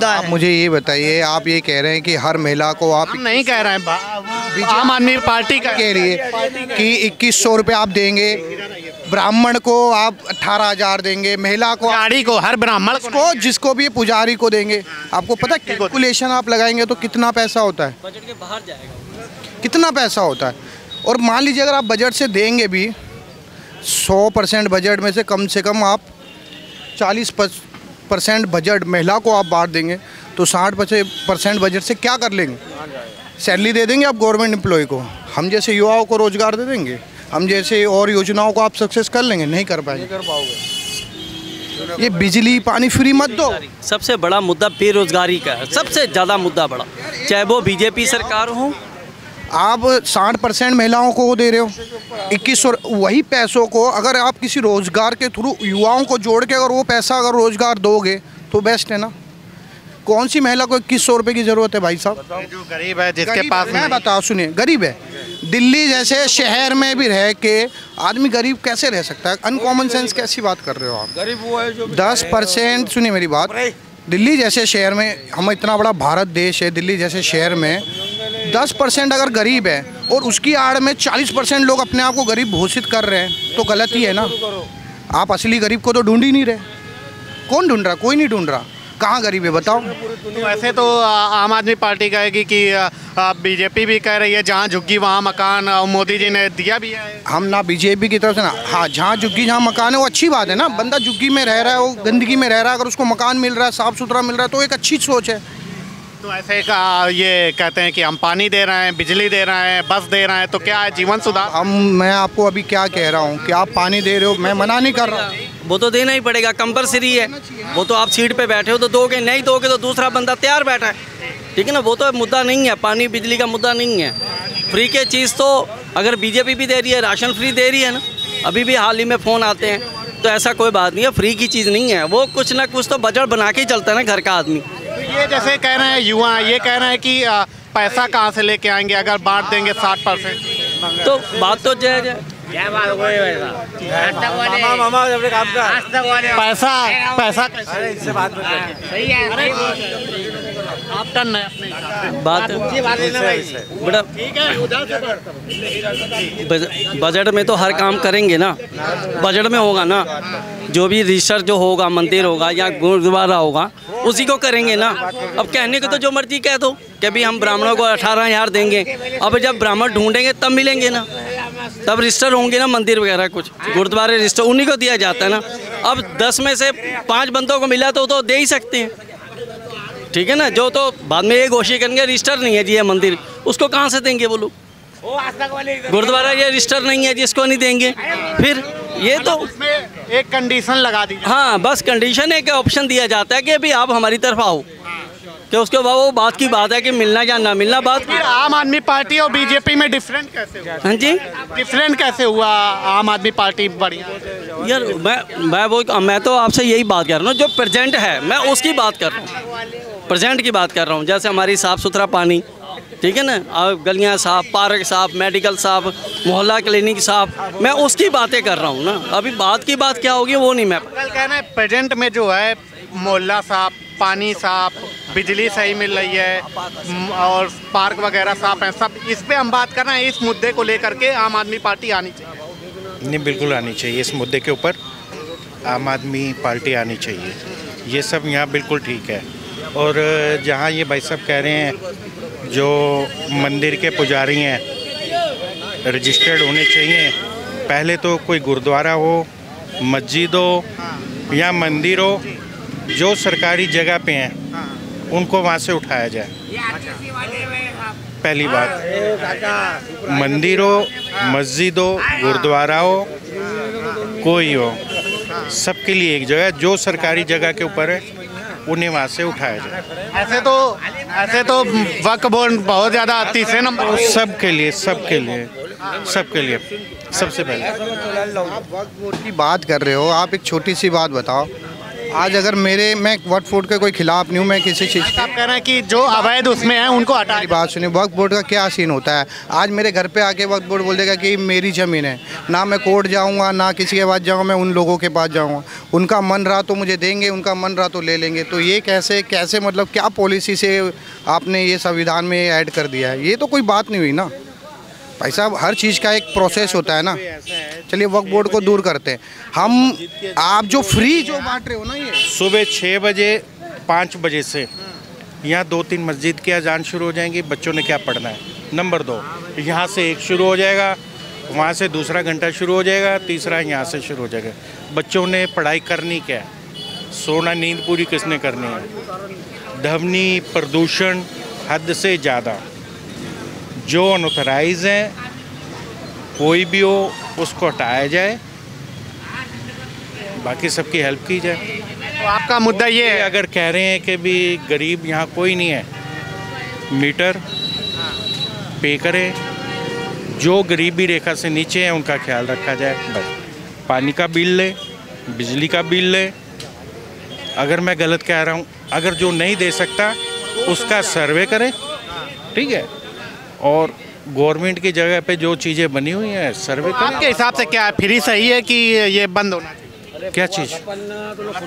आप मुझे ये बताइए, आप ये कह रहे हैं कि हर महिला को आप, हम नहीं कह रहे हैं, आम आदमी पार्टी कह रही है कि 2100 रुपये आप देंगे, ब्राह्मण को आप 18,000 देंगे, महिला को, पुजारी को, हर ब्राह्मण को, जिसको भी पुजारी को देंगे। आपको पता है कैलकुलेशन आप लगाएंगे तो कितना पैसा होता है, बजट के बाहर जाएगा, कितना पैसा होता है। और मान लीजिए अगर आप बजट से देंगे भी 100% बजट में से कम आप 40% बजट महिला को आप बांट देंगे तो 60% बजट से क्या कर लेंगे? सैलरी दे देंगे आप गवर्नमेंट एम्प्लॉय को, हम जैसे युवाओं को रोजगार दे देंगे, हम जैसे और योजनाओं को आप सक्सेस कर लेंगे? नहीं कर पाएंगे, कर पाओगे। ये बिजली पानी फ्री मत दो। सबसे बड़ा मुद्दा बेरोजगारी का है, सबसे ज़्यादा मुद्दा बड़ा, चाहे वो बीजेपी सरकार हो। आप 60% महिलाओं को दे रहे हो 2100, वही पैसों को अगर आप किसी रोजगार के थ्रू युवाओं को जोड़ के अगर वो पैसा अगर रोजगार दोगे तो बेस्ट है ना। कौन सी महिला को 2100 रुपये की ज़रूरत है भाई साहब? जो गरीब है, जिसके पास, मैं बताओ, सुनिए, गरीब है, दिल्ली जैसे शहर में भी रह के आदमी गरीब कैसे रह सकता है? अनकॉमन सेंस कैसी बात कर रहे हो आप? गरीब वो है जो 10%, सुनिए मेरी बात, दिल्ली जैसे शहर में, हम इतना बड़ा भारत देश है, दिल्ली जैसे शहर में 10% अगर गरीब है और उसकी आड़ में 40% लोग अपने आप को गरीब घोषित कर रहे हैं तो गलत ही है ना। आप असली गरीब को तो ढूंढ ही नहीं रहे। कौन ढूंढ रहा? कोई नहीं ढूंढ रहा। कहाँ गरीब है बताओ? तो वैसे तो आम आदमी पार्टी कहेगी कि बीजेपी भी कह रही है जहाँ झुग्गी वहाँ मकान, और मोदी जी ने दिया भी है। हम ना बीजेपी की तरफ से ना, हाँ, जहाँ झुग्गी जहाँ मकान है वो अच्छी बात है ना। बंदा झुग्गी में रह रहा है, वो गंदगी में रह रहा है, अगर उसको मकान मिल रहा है, साफ़ सुथरा मिल रहा है तो एक अच्छी सोच है। तो ऐसे ये कहते हैं कि हम पानी दे रहे हैं, बिजली दे रहे हैं, बस दे रहे हैं, तो क्या है जीवन सुधार? मैं आपको अभी क्या कह रहा हूँ कि आप पानी दे रहे हो, मैं मना नहीं कर रहा हूँ, वो तो देना ही पड़ेगा, कंपलसरी है। वो तो आप सीट पे बैठे हो तो दोगे, नहीं दोगे तो दूसरा बंदा तैयार बैठा है, ठीक है ना। वो तो मुद्दा नहीं है, पानी बिजली का मुद्दा नहीं है। फ्री के चीज़ तो अगर बीजेपी भी दे रही है, राशन फ्री दे रही है ना, अभी भी हाल ही में फ़ोन आते हैं, तो ऐसा कोई बात नहीं है, फ्री की चीज़ नहीं है। वो कुछ ना कुछ तो बजट बना के ही चलता है ना घर का आदमी। ये जैसे कह रहे हैं युवा, ये कह रहे हैं कि पैसा कहाँ से लेके आएंगे अगर बांट देंगे 60%? तो बात तो जायज़ है। क्या बात हो गई पैसा इससे बात सही है, आप टन है अपने बात बड़ा बजट में तो हर काम करेंगे ना, बजट में होगा ना। जो भी रजिस्टर जो होगा, मंदिर होगा या गुरुद्वारा होगा, उसी को करेंगे ना। अब कहने को तो जो मर्जी कह दो कि भी हम ब्राह्मणों को 18,000 देंगे, अब जब ब्राह्मण ढूंढेंगे तब मिलेंगे ना, तब रजिस्टर होंगे ना, मंदिर वगैरह कुछ गुरुद्वारे रजिस्टर उन्हीं को दिया जाता है ना। अब 10 में से 5 बंदों को मिला तो दे ही सकते हैं, ठीक है ना। जो तो बाद में ये घोषित करेंगे रजिस्टर नहीं है जी ये मंदिर, उसको कहाँ से देंगे वो लोग? गुरुद्वारा ये रजिस्टर नहीं है जिसको नहीं देंगे, फिर ये तो उसमें एक कंडीशन लगा दी। हाँ, बस कंडीशन एक ऑप्शन दिया जाता है कि अभी आप हमारी तरफ आओ, कि उसके बाद वो बात की बात है कि मिलना या ना मिलना बात। फिर आम आदमी पार्टी और बीजेपी में डिफरेंट कैसे हुआ? हाँ जी, डिफरेंट कैसे हुआ? आम आदमी पार्टी बढ़िया यार मैं तो आपसे यही बात कर रहा हूँ, जो प्रेजेंट है मैं उसकी बात कर रहा हूँ, प्रेजेंट की बात कर रहा हूँ। जैसे हमारी साफ़ सुथरा पानी, ठीक है ना, गलियाँ साफ़, पार्क साफ़, मेडिकल साफ़, मोहल्ला क्लिनिक साफ़, मैं उसकी बातें कर रहा हूँ ना। अभी बात की बात क्या होगी वो नहीं मैं कल कहना है। प्रेजेंट में जो है मोहल्ला साफ, पानी साफ, बिजली सही मिल रही है और पार्क वगैरह साफ है, सब इस पे हम बात कर रहे हैं। इस मुद्दे को लेकर के आम आदमी पार्टी आनी चाहिए। नहीं, बिल्कुल आनी चाहिए। इस मुद्दे के ऊपर आम आदमी पार्टी आनी चाहिए। ये सब यहाँ बिल्कुल ठीक है। और जहाँ ये भाई साहब कह रहे हैं जो मंदिर के पुजारी हैं रजिस्टर्ड होने चाहिए। पहले तो कोई गुरुद्वारा हो, मस्जिद हो या मंदिर हो, जो सरकारी जगह पे हैं उनको वहाँ से उठाया जाए। पहली बात, मंदिर हो, मस्जिद हो, गुरुद्वारा हो, कोई हो, सबके लिए एक जगह, जो सरकारी जगह के ऊपर है उन्हें वहाँ से उठाया जाए। ऐसे तो वक्फ बोर्ड बहुत ज़्यादा तीसरे नंबर सबके लिए सबसे पहले। आप वक्फ बोर्ड की बात कर रहे हो, आप एक छोटी सी बात बताओ, आज अगर मैं वक्फ बोर्ड के कोई खिलाफ नहीं हूँ, मैं किसी चीज़ आप कह रहे हैं कि जो अवैध उसमें है उनको हटा की बात सुनिए। वक्फ बोर्ड का क्या सीन होता है? आज मेरे घर पे आके वक्फ बोर्ड बोल देगा कि मेरी ज़मीन है, ना मैं कोर्ट जाऊँगा ना किसी के पास जाऊँगा, मैं उन लोगों के पास जाऊँगा, उनका मन रहा तो मुझे देंगे, उनका मन रहा तो ले लेंगे। तो ये कैसे मतलब क्या पॉलिसी से आपने ये संविधान में ऐड कर दिया है? ये तो कोई बात नहीं हुई ना भाई साहब। हर चीज़ का एक प्रोसेस होता है ना। चलिए वक्फ बोर्ड को दूर करते हैं हम। आप जो फ्री जो बांट रहे हो ना, ये सुबह 6 बजे 5 बजे से यहाँ 2-3 मस्जिद की अजान शुरू हो जाएंगी। बच्चों ने क्या पढ़ना है? नंबर 2, यहाँ से एक शुरू हो जाएगा, वहाँ से दूसरा घंटा शुरू हो जाएगा, तीसरा यहाँ से शुरू हो जाएगा। बच्चों ने पढ़ाई करनी क्या है? सोना, नींद पूरी किसने करनी है? ध्वनि प्रदूषण हद से ज़्यादा, जो अनऑथराइज हैं कोई भी हो उसको हटाया जाए, बाकी सबकी हेल्प की जाए। तो आपका मुद्दा ये है, अगर कह रहे हैं कि भी गरीब यहाँ कोई नहीं है, मीटर पे करें, जो गरीबी रेखा से नीचे है उनका ख्याल रखा जाए बस। पानी का बिल ले, बिजली का बिल ले। अगर मैं गलत कह रहा हूँ, अगर जो नहीं दे सकता उसका सर्वे करें, ठीक है, और गवर्नमेंट की जगह पे जो चीज़ें बनी हुई हैं सर्वे करें। आपके हिसाब से क्या है, फ्री सही है कि ये बंद होना चाहिए? क्या चीज़?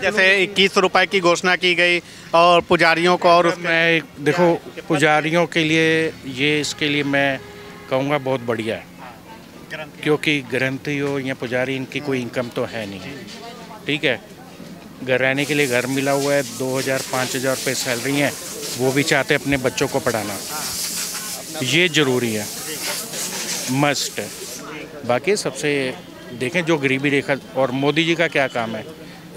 जैसे 21 रुपए की घोषणा की गई और पुजारियों को, और मैं देखो पुजारियों के लिए ये, इसके लिए मैं कहूँगा बहुत बढ़िया है, क्योंकि ग्रंथी हो या पुजारी, इनकी कोई इनकम तो है नहीं, ठीक है। घर रहने के लिए घर मिला हुआ है, 2000-5000 रुपये सैलरी है, वो भी चाहते अपने बच्चों को पढ़ाना, ये ज़रूरी है, मस्ट है। बाकी सबसे देखें जो गरीबी रेखा, और मोदी जी का क्या काम है?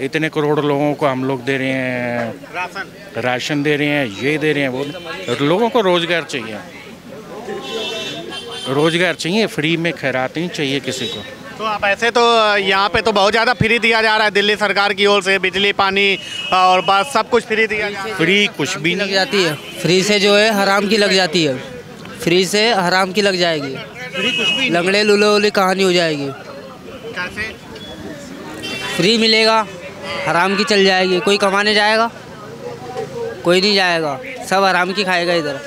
इतने करोड़ लोगों को हम लोग दे रहे हैं, राशन दे रहे हैं, ये दे रहे हैं, वो। लोगों को रोज़गार चाहिए, रोज़गार चाहिए, फ्री में खैरात नहीं चाहिए किसी को। तो आप ऐसे तो यहाँ पे तो बहुत ज़्यादा फ्री दिया जा रहा है दिल्ली सरकार की ओर से, बिजली, पानी और बस सब कुछ फ्री दिया जा रहा है। फ्री कुछ भी लग जाती है, फ्री से जो है हराम की लग जाती है, फ्री से हराम की लग जाएगी, लंगड़े लूले वाली कहानी हो जाएगी। कैसे? फ्री मिलेगा, हराम की चल जाएगी। कोई कमाने जाएगा? कोई नहीं जाएगा, सब हराम की खाएगा। इधर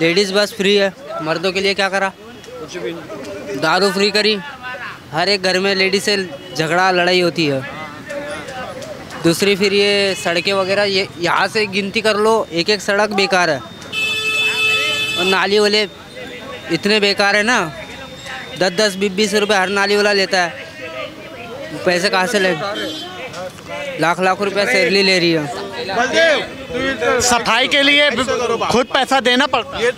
लेडीज़ बस फ्री है, मर्दों के लिए क्या करा? कुछ भी नहीं। दारू फ्री करी, हर एक घर में लेडीज से झगड़ा लड़ाई होती है। दूसरी फिर ये सड़कें वगैरह, ये यहाँ से गिनती कर लो, एक एक सड़क बेकार है, और नाली वाले इतने बेकार है ना, 10-10, 20-20 रुपये हर नाली वाला लेता है। पैसे कहाँ से ले? लाख रुपए सैलरी ले रही है। सफाई के लिए खुद पैसा देना पड़ता है।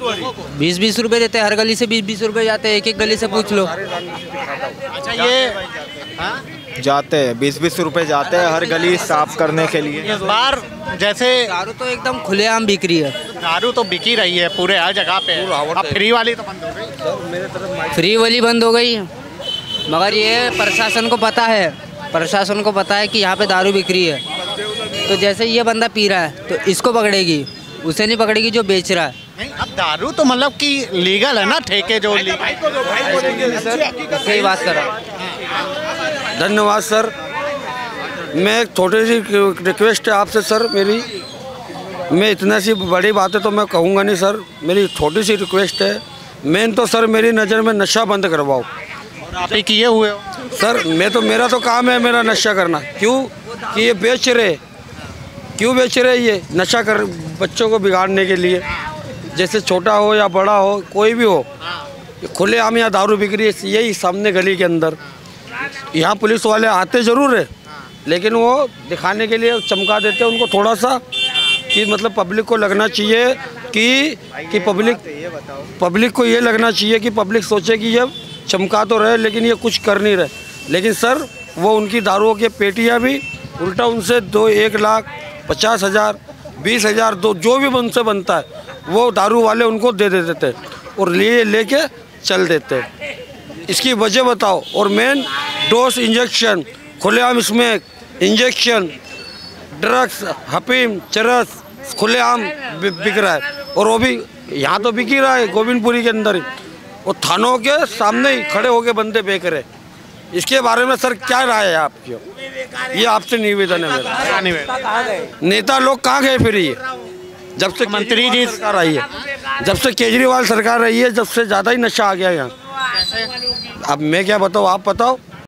20-20 रुपये देते हैं, हर गली से 20-20 रुपये जाते हैं, एक गली से पूछ लो। अच्छा, ये जाते हैं 20-20 रुपये जाते हैं हर गली साफ करने के लिए। इस बार जैसे दारू तो एकदम खुलेआम बिक रही है, दारू तो बिकी रही है पूरे हर जगह पे, अब फ्री वाली तो बंद हो गई। फ्री वाली बंद हो गई, मगर ये प्रशासन को पता है, प्रशासन को पता है कि यहाँ पे दारू बिक रही है। तो जैसे ये बंदा पी रहा है तो इसको पकड़ेगी, उसे नहीं पकड़ेगी जो बेच रहा है। नहीं, अब दारू तो मतलब कि लीगल है ना, ठेके जो सही बात कर रहा हूँ। धन्यवाद सर। मैं एक छोटी सी रिक्वेस्ट है आपसे सर मेरी, मैं इतना सी बड़ी बातें तो मैं कहूँगा नहीं सर, मेरी छोटी सी रिक्वेस्ट है। मेन तो सर मेरी नज़र में नशा बंद करवाओ। आप ही किए हुए हो सर, मेरा तो काम है मेरा नशा करना। क्यों कि ये बेच रहे, क्यों बेच रहे? ये नशा कर बच्चों को बिगाड़ने के लिए, जैसे छोटा हो या बड़ा हो, कोई भी हो, खुलेआम यहाँ दारू बिक रही है, यही सामने गली के अंदर। यहाँ पुलिस वाले आते ज़रूर है, लेकिन वो दिखाने के लिए चमका देते हैं उनको थोड़ा सा, कि मतलब पब्लिक को लगना चाहिए कि पब्लिक को ये लगना चाहिए कि पब्लिक सोचे कि ये चमका तो रहे लेकिन ये कुछ कर नहीं रहे। लेकिन सर वो उनकी दारुओं के पेटियाँ भी उल्टा उनसे 1,50,000, 20,000 जो भी उनसे बनता है वो दारू वाले उनको दे देते थे और लेके चल देते। इसकी वजह बताओ। और मेन डोज इंजेक्शन, खुलेआम इसमें इंजेक्शन, ड्रग्स, हफीम, चरस खुलेआम बिक रहा है, और वो भी यहाँ तो बिक ही रहा है गोविंदपुरी के अंदर ही, और थानों के सामने ही खड़े होके बंदे बेच रहे। इसके बारे में सर क्या राय है आपकी? ये आपसे निवेदन है मेरा। क्या निवेदन? नेता लोग कहाँ गए फिर ये? जब से मंत्री जी सरकार आई है, जब से केजरीवाल सरकार रही है, जब से ज़्यादा ही नशा आ गया यहाँ। अब मैं क्या बताऊँ, आप बताओ।